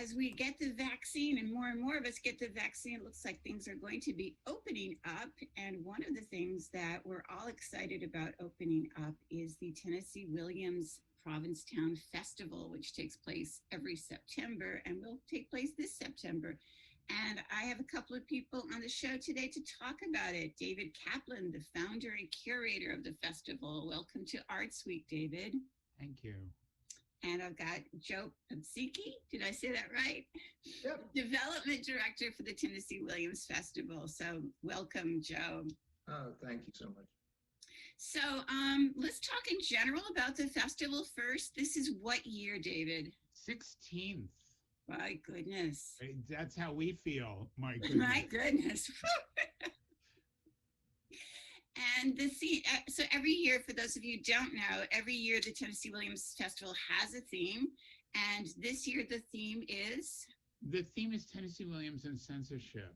as we get the vaccine and more of us get the vaccine, it looks like things are going to be opening up. And one of the things that we're all excited about opening up is the Tennessee Williams Provincetown Festival, which takes place every September and will take place this September. And I have a couple of people on the show today to talk about it. David Kaplan, the founder and curator of the festival. Welcome to Arts Week, David. Thank you. And I've got Joe Paprzycki. Did I say that right? Yep. Development director for the Tennessee Williams Festival. So welcome, Joe. Oh, thank you so much. So let's talk in general about the festival first. This is what year, David? 16th. My goodness. That's how we feel. My goodness. My goodness. And so every year, for those of you who don't know, every year the Tennessee Williams Festival has a theme. And this year the theme is? The theme is Tennessee Williams and censorship.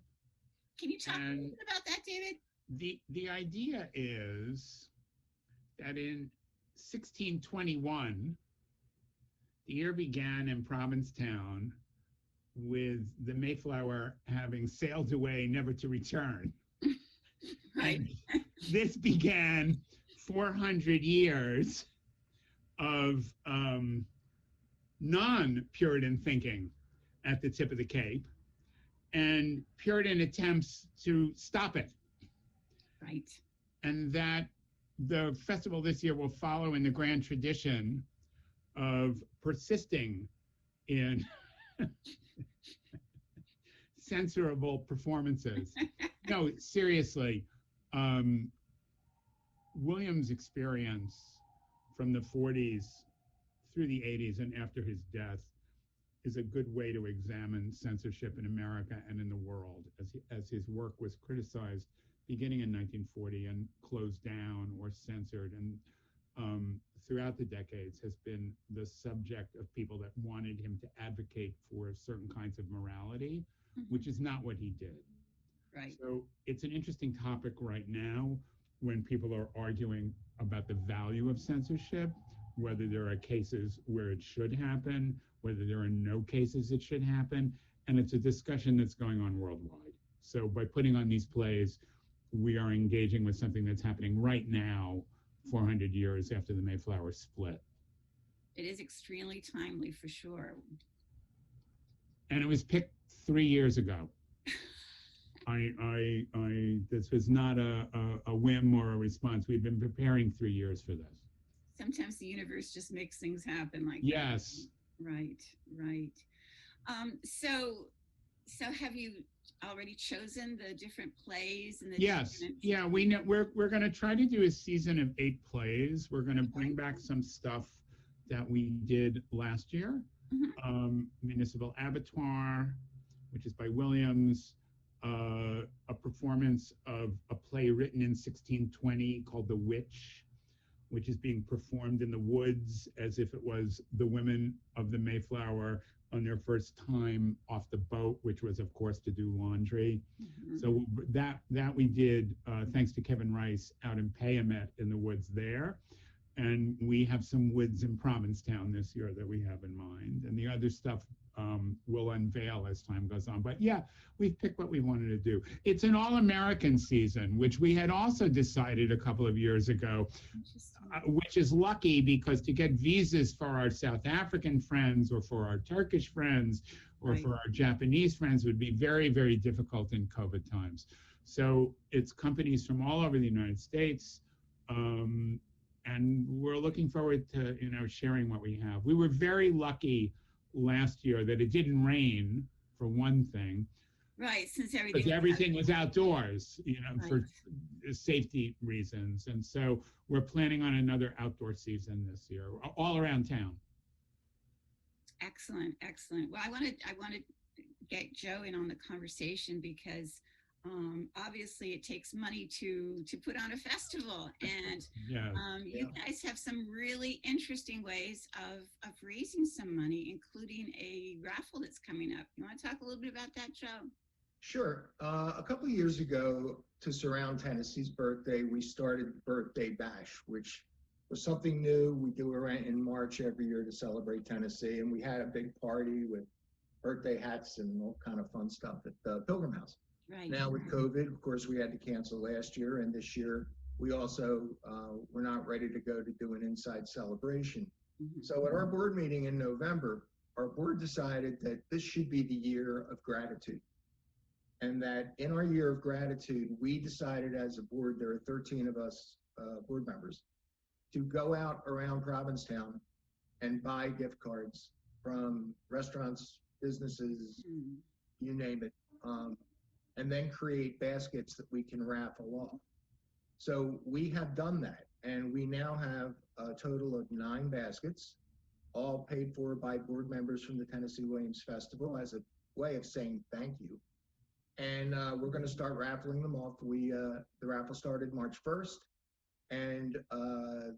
Can you talk a little bit about that, David? The idea is that in 1621, the year began in Provincetown with the Mayflower having sailed away, never to return. Right. And this began 400 years of non-Puritan thinking at the tip of the Cape and Puritan attempts to stop it. Right. And that the festival this year will follow in the grand tradition of persisting in censorable performances. No, seriously, Williams' experience from the 40s through the 80s and after his death is a good way to examine censorship in America and in the world, as his work was criticized beginning in 1940 and closed down or censored, and throughout the decades has been the subject of people that wanted him to advocate for certain kinds of morality, which is not what he did. Right. So it's an interesting topic right now when people are arguing about the value of censorship, whether there are cases where it should happen, whether there are no cases it should happen, and it's a discussion that's going on worldwide. So by putting on these plays, we are engaging with something that's happening right now, 400 years after the Mayflower split. It is extremely timely for sure. And it was picked 3 years ago. This was not a whim or a response. We've been preparing 3 years for this. Sometimes the universe just makes things happen like yes. that. Right, right. So have you already chosen the different plays and the Yes. different... Yeah, we know we're going to try to do a season of 8 plays. We're going to bring back some stuff that we did last year. Municipal Abattoir, which is by Williams, a performance of a play written in 1620 called The Witch, which is being performed in the woods as if it was the women of the Mayflower on their first time off the boat, which was, of course, to do laundry. So that we did, thanks to Kevin Rice, out in Payamet in the woods there. And we have some woods in Provincetown this year that we have in mind. And the other stuff will unveil as time goes on. But yeah, we've picked what we wanted to do. It's an all-American season, which we had also decided a couple of years ago, which is lucky because to get visas for our South African friends or for our Turkish friends or for our Japanese friends would be very, very difficult in COVID times. So it's companies from all over the United States. And we're looking forward to, sharing what we have. We were very lucky last year that it didn't rain, for one thing. Right, since everything was outdoors, for safety reasons. And so we're planning on another outdoor season this year, all around town. Excellent, excellent. Well, I want to get Joe in on the conversation because obviously it takes money to put on a festival, and you guys have some really interesting ways of raising some money, including a raffle that's coming up. You want to talk a little bit about that, Joe? Sure. A couple of years ago, to surround Tennessee's birthday, we started Birthday Bash, which was something new. We do it in March every year to celebrate Tennessee, and we had a big party with birthday hats and all kind of fun stuff at the Pilgrim House. Right. Now with COVID, of course, we had to cancel last year, and this year we also were not ready to go to do an inside celebration. Mhm. So at our board meeting in November, our board decided that this should be the year of gratitude. And that in our year of gratitude, we decided as a board, there are 13 of us board members, to go out around Provincetown and buy gift cards from restaurants, businesses, Mm. you name it, and then create baskets that we can raffle off. So we have done that, and we now have a total of 9 baskets, all paid for by board members from the Tennessee Williams Festival as a way of saying thank you. And we're going to start raffling them off. The raffle started March 1st, and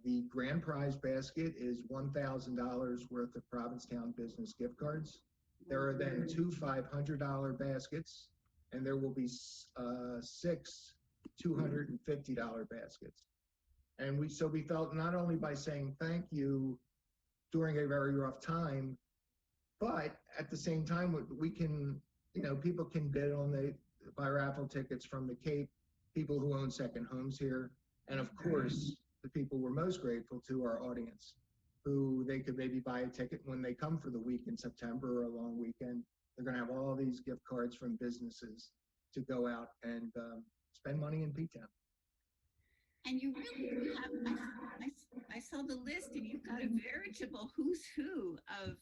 the grand prize basket is $1,000 worth of Provincetown business gift cards. There are then 2 $500 baskets, and there will be 6 $250 baskets. And we felt not only by saying thank you during a very rough time, but at the same time we can, people can bid on buy raffle tickets from the Cape, people who own second homes here, and of course the people we're most grateful to, our audience, who they could maybe buy a ticket when they come for the week in September or a long weekend. They're going to have all these gift cards from businesses to go out and spend money in P-Town. And you really do have, I saw the list, and you've got a veritable who's who of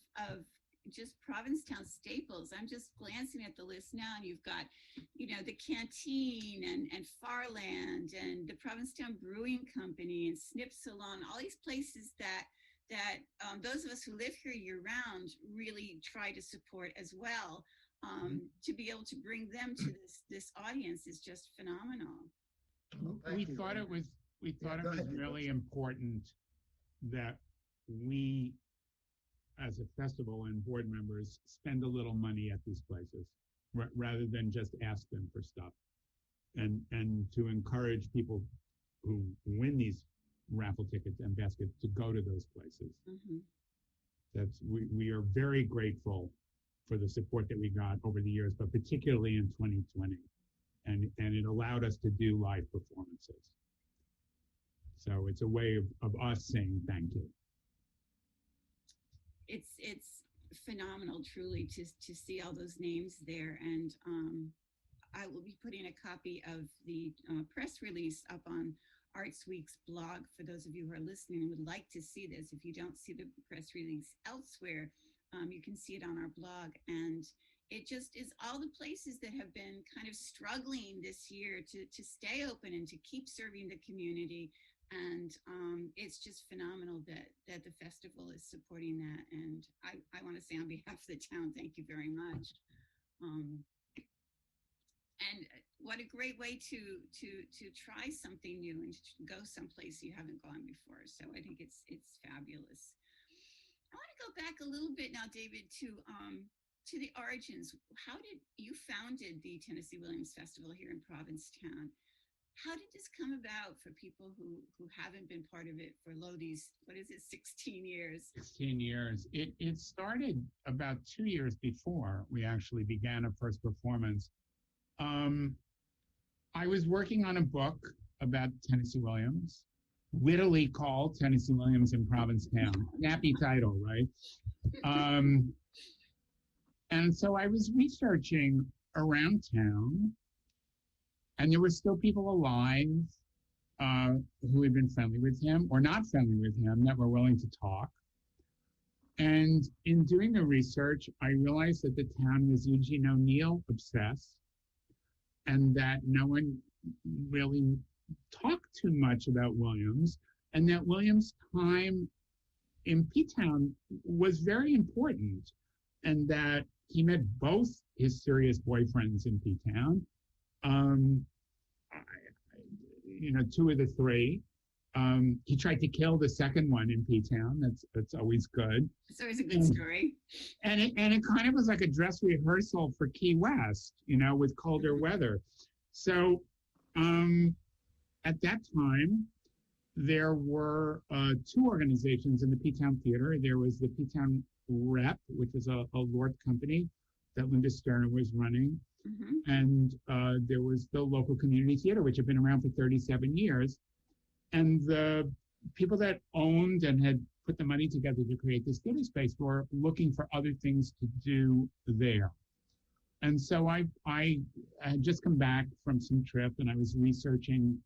just Provincetown staples. I'm just glancing at the list now, and you've got, the Canteen and Farland and the Provincetown Brewing Company and Snip Salon, all these places that those of us who live here year round really try to support as well. To be able to bring them to this audience is just phenomenal. We thought it was really important that we, as a festival and board members, spend a little money at these places rather than just ask them for stuff, and to encourage people who win these raffle tickets and baskets to go to those places. Mm-hmm. We are very grateful for the support that we got over the years, but particularly in 2020. And it allowed us to do live performances. So it's a way of us saying thank you. It's phenomenal, truly, to see all those names there. And I will be putting a copy of the press release up on Arts Week's blog for those of you who are listening and would like to see this. If you don't see the press release elsewhere, you can see it on our blog. And it just is all the places that have been kind of struggling this year to stay open and to keep serving the community. And it's just phenomenal that the festival is supporting that. And I want to say on behalf of the town, thank you very much. And what a great way to try something new and to go someplace you haven't gone before. So I think it's fabulous. I want to go back a little bit now, David, to the origins. How did you founded the Tennessee Williams Festival here in Provincetown? How did this come about for people who haven't been part of it for these, 16 years? 16 years. It started about 2 years before we actually began a first performance. I was working on a book about Tennessee Williams, wittily called Tennessee Williams in Provincetown. Snappy title, right? And so I was researching around town, and there were still people alive who had been friendly with him or not friendly with him that were willing to talk. And in doing the research, I realized that the town was Eugene O'Neill obsessed, and that no one really talked too much about Williams, and that Williams' time in P-Town was very important, and that he met both his serious boyfriends in P-Town, 2 of the 3. He tried to kill the second one in P-Town. That's always good. It's always a good story. And it kind of was like a dress rehearsal for Key West, with colder weather. So at that time, there were 2 organizations in the P-Town Theater. There was the P-Town Rep, which was a Lord company, that Linda Sterner was running. Mm-hmm. And there was the local community theater, which had been around for 37 years. And the people that owned and had put the money together to create this theater space were looking for other things to do there. And so I had just come back from some trip and I was researching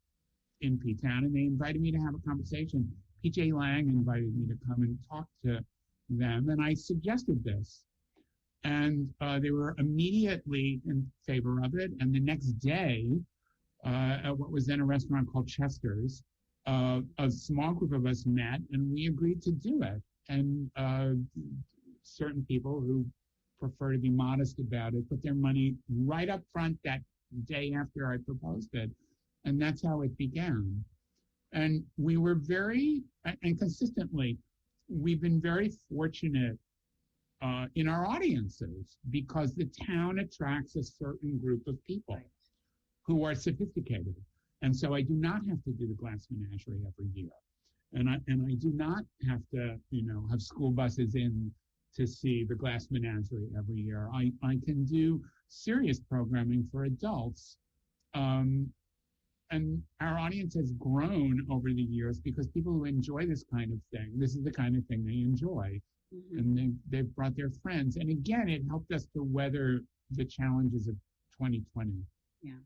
in P-Town, and they invited me to have a conversation. PJ Lang invited me to come and talk to them, and I suggested this. And they were immediately in favor of it. And the next day, at what was then a restaurant called Chester's, a small group of us met and we agreed to do it. And certain people who prefer to be modest about it put their money right up front that day after I proposed it. And that's how it began. And we were and consistently, we've been very fortunate in our audiences because the town attracts a certain group of people who are sophisticated. And so I do not have to do the Glass Menagerie every year. And I do not have to, have school buses in to see the Glass Menagerie every year. I can do serious programming for adults. And our audience has grown over the years because people who enjoy this kind of thing, this is the kind of thing they enjoy. Mm-hmm. And they've brought their friends. And again, it helped us to weather the challenges of 2020. Yeah.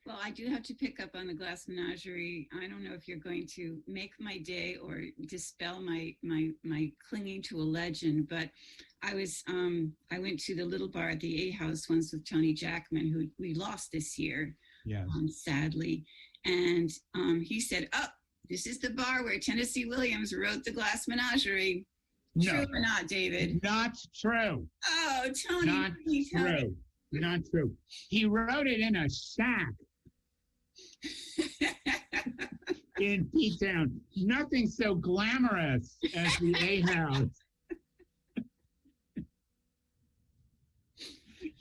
Well, I do have to pick up on the Glass Menagerie. I don't know if you're going to make my day or dispel my clinging to a legend, but I went to the little bar at the A House once with Tony Jackman, who we lost this year, yes. Sadly. And he said, this is the bar where Tennessee Williams wrote the Glass Menagerie. No, true or not, David? Not true. Oh, Tony. Not true. Tony. Not true. He wrote it in a shack in P-Town. Nothing so glamorous as the A House.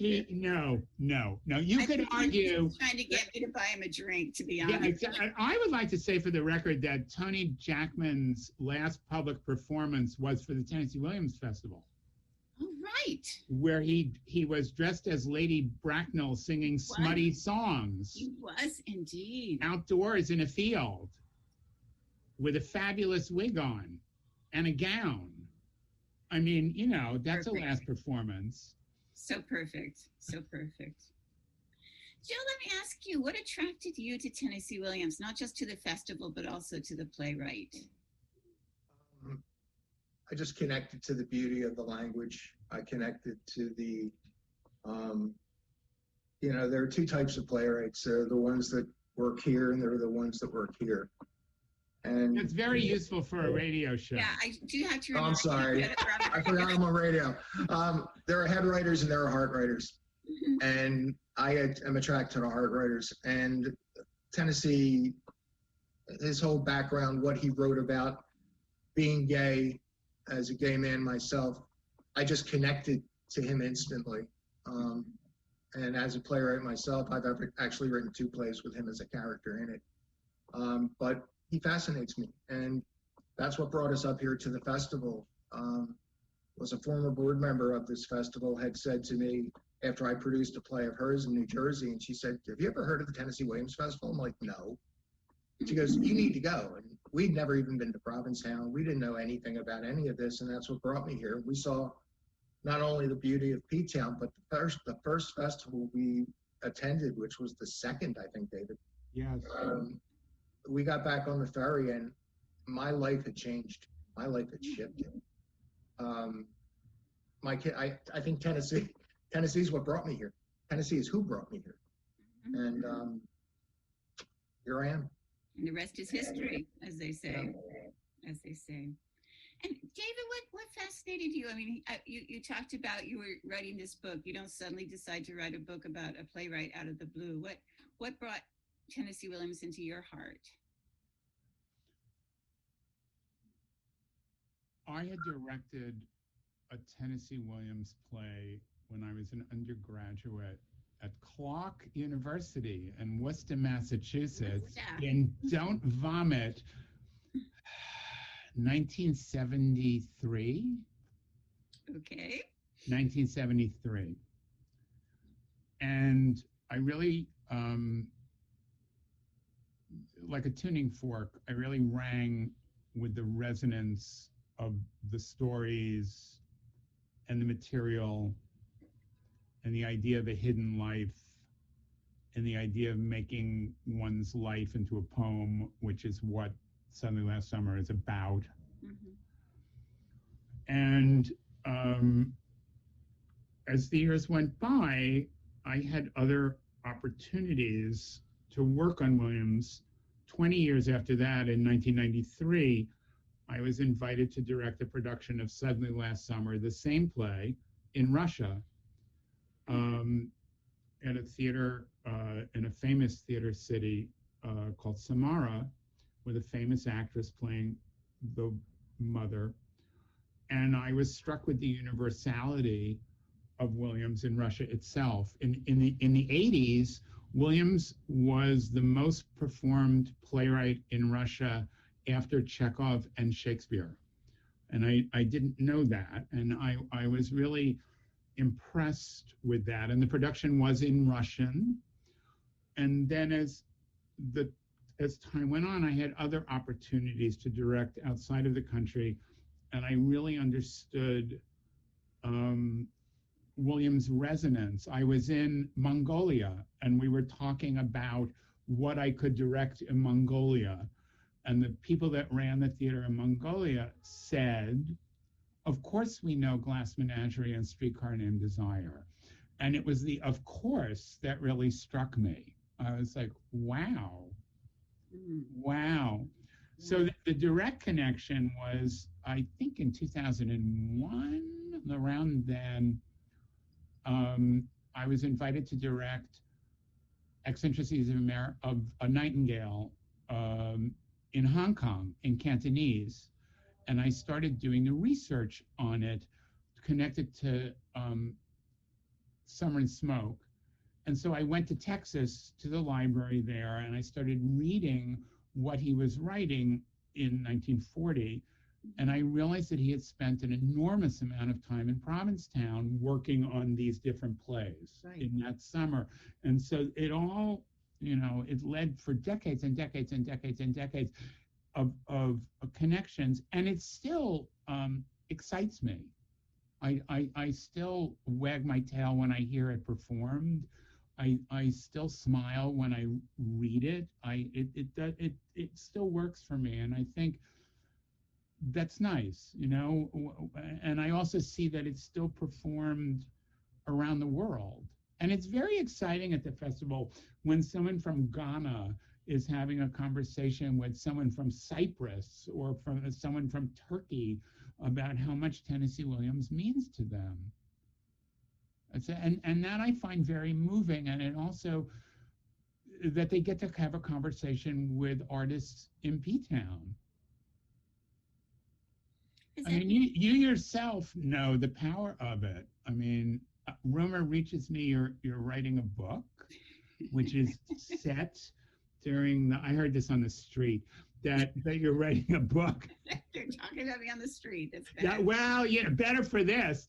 No. You could argue. Trying to get me to buy him a drink, to be honest. Yeah, I would like to say for the record that Tony Jackman's last public performance was for the Tennessee Williams Festival. Oh, right. Where he was dressed as Lady Bracknell singing smutty songs. He was indeed. Outdoors in a field with a fabulous wig on and a gown. I mean, that's perfect. A last performance. So perfect. So perfect. Joe, let me ask you, what attracted you to Tennessee Williams, not just to the festival, but also to the playwright? I just connected to the beauty of the language. I connected to the, there are two types of playwrights. There are the ones that work here and there are the ones that work here. And it's very useful for a radio show. Yeah, I do have to remember. I'm sorry. I forgot I'm on radio. There are head writers and there are heart writers. Mm-hmm. And I am attracted to the heart writers. And Tennessee, his whole background, what he wrote about being gay, as a gay man myself, I just connected to him instantly. And as a playwright myself, I've actually written 2 plays with him as a character in it. But he fascinates me, and that's what brought us up here to the festival. Was a former board member of this festival had said to me after I produced a play of hers in New Jersey, and she said, "Have you ever heard of the Tennessee Williams Festival?" I'm like, "No." She goes, "You need to go." And we'd never even been to Provincetown. We didn't know anything about any of this, and that's what brought me here. We saw not only the beauty of P-Town, but the first festival we attended, which was the second, I think, David. Yes. We got back on the ferry, and my life had changed. My life had shifted. I think Tennessee's what brought me here. Tennessee is who brought me here. And here I am. And the rest is history, as they say. Yeah. As they say. And David, what fascinated you? I mean, you talked about you were writing this book. You don't suddenly decide to write a book about a playwright out of the blue. What brought Tennessee Williams into your heart? I had directed a Tennessee Williams play when I was an undergraduate at Clark University in Worcester, Massachusetts, in Don't Vomit, 1973. Okay. 1973. And I really, like a tuning fork, I really rang with the resonance of the stories and the material and the idea of a hidden life and the idea of making one's life into a poem, which is what Suddenly Last Summer is about. Mm-hmm. And as the years went by, I had other opportunities to work on Williams. 20 years after that, in 1993, I was invited to direct a production of Suddenly Last Summer, the same play, in Russia, at a theater, in a famous theater city called Samara, with a famous actress playing the mother. And I was struck with the universality of Williams in Russia itself. In the 80s, Williams was the most performed playwright in Russia after Chekhov and Shakespeare. And I didn't know that. And I was really impressed with that. And the production was in Russian. And then as time went on, I had other opportunities to direct outside of the country. And I really understood Williams' resonance. I was in Mongolia, and we were talking about what I could direct in Mongolia. And the people that ran the theater in Mongolia said, of course we know Glass Menagerie and Streetcar Named Desire. And it was the of course that really struck me. I was like, wow, wow. So the direct connection was, I think in 2001, around then, I was invited to direct Eccentricities of a Nightingale in Hong Kong, in Cantonese. And I started doing the research on it, connected to Summer and Smoke. And so I went to Texas, to the library there, and I started reading what he was writing in 1940. And I realized that he had spent an enormous amount of time in Provincetown working on these different plays in that summer. And so it all, it led for decades and decades and decades and decades of connections. And it still excites me. I still wag my tail when I hear it performed. I still smile when I read it. It still works for me, and I think that's nice, And I also see that it's still performed around the world, and it's very exciting at the festival when someone from Ghana is having a conversation with someone from Cyprus or from someone from Turkey about how much Tennessee Williams means to them. And that I find very moving, and it also that they get to have a conversation with artists in P-Town. I mean, you yourself know the power of it. I mean, rumor reaches me you're writing a book, which is set during I heard this on the street, that you're writing a book. You're talking about me on the street. That's bad. Yeah, well, better for this.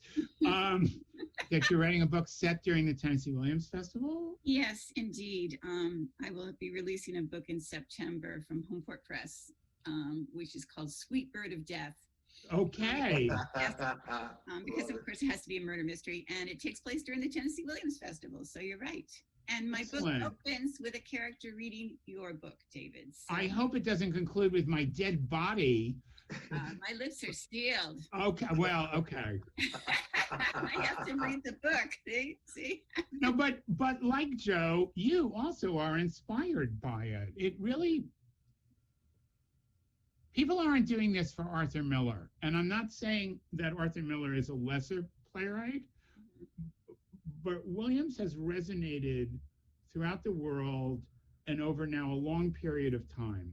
That you're writing a book set during the Tennessee Williams Festival? Yes, indeed. I will be releasing a book in September from Homeport Press, which is called Sweet Bird of Death. Okay. Because of course it has to be a murder mystery, and it takes place during the Tennessee Williams Festival. So you're right. And my Excellent. book opens with a character reading your book, David. So, I hope it doesn't conclude with my dead body. My lips are sealed. Okay. Well, okay. I have to read the book. See? No, but like Joe, you also are inspired by it. It really. People aren't doing this for Arthur Miller, and I'm not saying that Arthur Miller is a lesser playwright, but Williams has resonated throughout the world and over now a long period of time.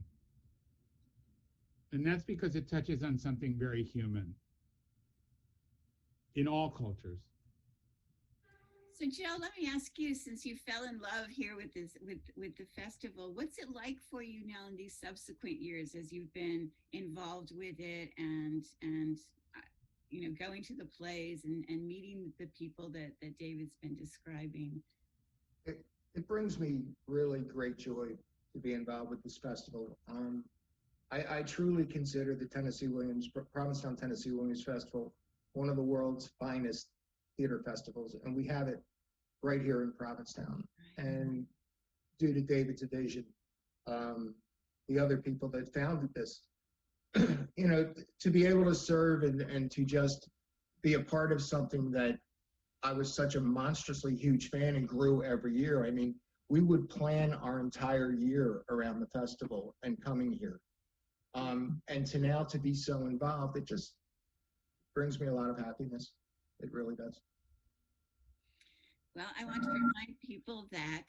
And that's because it touches on something very human in all cultures. So Joe, let me ask you, since you fell in love here with the festival, what's it like for you now in these subsequent years as you've been involved with it and going to the plays and meeting the people that David's been describing. It brings me really great joy to be involved with this festival. I truly consider the Provincetown Tennessee Williams Festival one of the world's finest theater festivals, and we have it right here in Provincetown. And due to David's vision, the other people that founded this, to be able to serve and to just be a part of something that I was such a monstrously huge fan and grew every year. I mean, we would plan our entire year around the festival and coming here. And to be so involved, it just brings me a lot of happiness. It really does. Well, I want to remind people that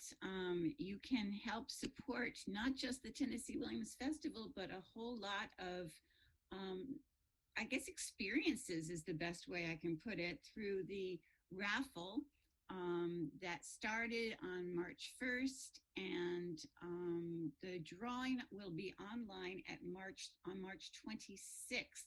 you can help support not just the Tennessee Williams Festival, but a whole lot of, I guess, experiences is the best way I can put it, through the raffle that started on March 1st, and the drawing will be online on March 26th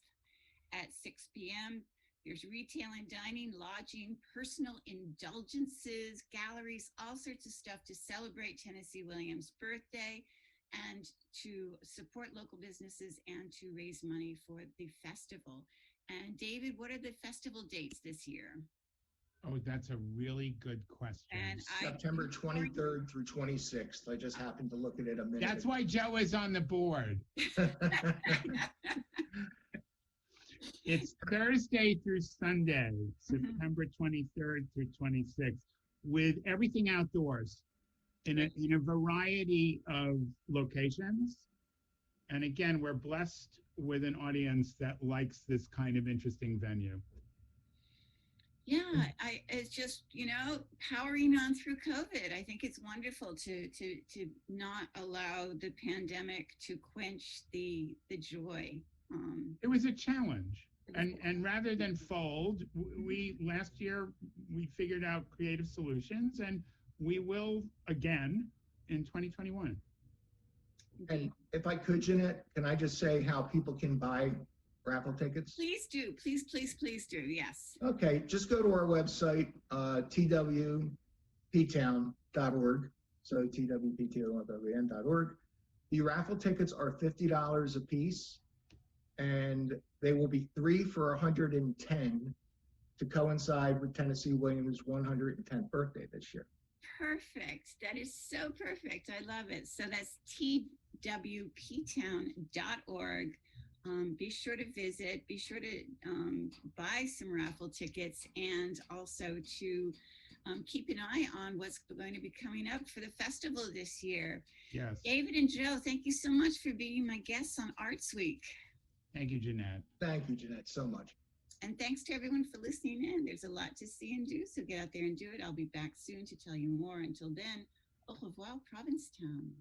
at 6 p.m. There's retail and dining, lodging, personal indulgences, galleries, all sorts of stuff to celebrate Tennessee Williams' birthday and to support local businesses and to raise money for the festival. And David, what are the festival dates this year? Oh, that's a really good question. And September 23rd through 26th. I just happened to look at it a minute. That's why Joe is on the board. It's Thursday through Sunday, September 23rd through 26th, with everything outdoors in a variety of locations. And again, we're blessed with an audience that likes this kind of interesting venue. Yeah, it's just, powering on through COVID. I think it's wonderful to not allow the pandemic to quench the joy. It was a challenge. And rather than fold, last year we figured out creative solutions, and we will again in 2021. And if I could, Jeannette, can I just say how people can buy raffle tickets? Please do. Please do. Yes. Okay, just go to our website, twptown.org. So twptown.org. The raffle tickets are $50 a piece, and they will be 3 for $110 to coincide with Tennessee Williams' 110th birthday this year. Perfect. That is so perfect. I love it. So that's twptown.org. Be sure to visit, be sure to buy some raffle tickets, and also to keep an eye on what's going to be coming up for the festival this year. Yes. David and Joe, thank you so much for being my guests on Arts Week. Thank you, Jeannette. Thank you, Jeannette, so much. And thanks to everyone for listening in. There's a lot to see and do, so get out there and do it. I'll be back soon to tell you more. Until then, au revoir, Provincetown.